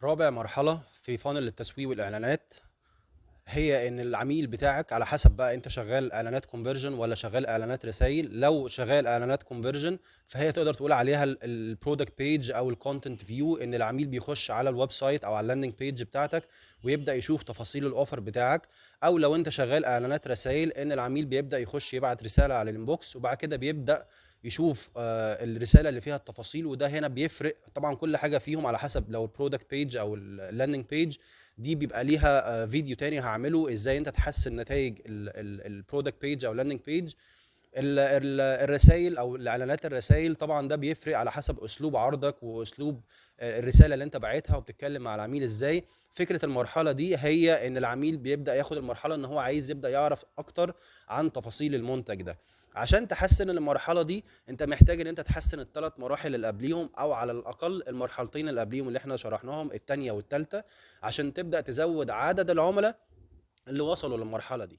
رابع مرحلة في فانل التسويق والإعلانات هي إن العميل بتاعك على حسب بقى أنت شغال إعلانات كونفرجن ولا شغال إعلانات رسايل. لو شغال إعلانات كونفرجن فهي تقدر تقول عليها البرودكت بيج أو الكونتنت فيو، إن العميل بيخش على الويب سايت أو على اللاندنج بيج بتاعتك ويبدأ يشوف تفاصيل الأوفر بتاعك. أو لو أنت شغال إعلانات رسايل، إن العميل بيبدأ يخش يبعت رسالة على الإنبوكس وبعد كده بيبدأ يشوف الرساله اللي فيها التفاصيل. وده هنا بيفرق طبعا، كل حاجه فيهم على حسب. لو البرودكت بيج او اللاندنج بيج دي بيبقى ليها فيديو تاني هعمله ازاي انت تحسن نتائج البرودكت بيج او اللاندنج بيج. الرسائل او الاعلانات الرسائل طبعا ده بيفرق على حسب اسلوب عرضك واسلوب الرساله اللي انت باعتها وبتتكلم مع العميل ازاي. فكره المرحله دي هي ان العميل بيبدا ياخد المرحله ان هو عايز يبدا يعرف اكتر عن تفاصيل المنتج ده. عشان تحسن المرحله دي انت محتاج ان انت تحسن الثلاث مراحل اللي قبليهم، او على الاقل المرحلتين اللي قبليهم اللي احنا شرحناهم، الثانيه والثالثه، عشان تبدا تزود عدد العملاء اللي وصلوا للمرحله دي.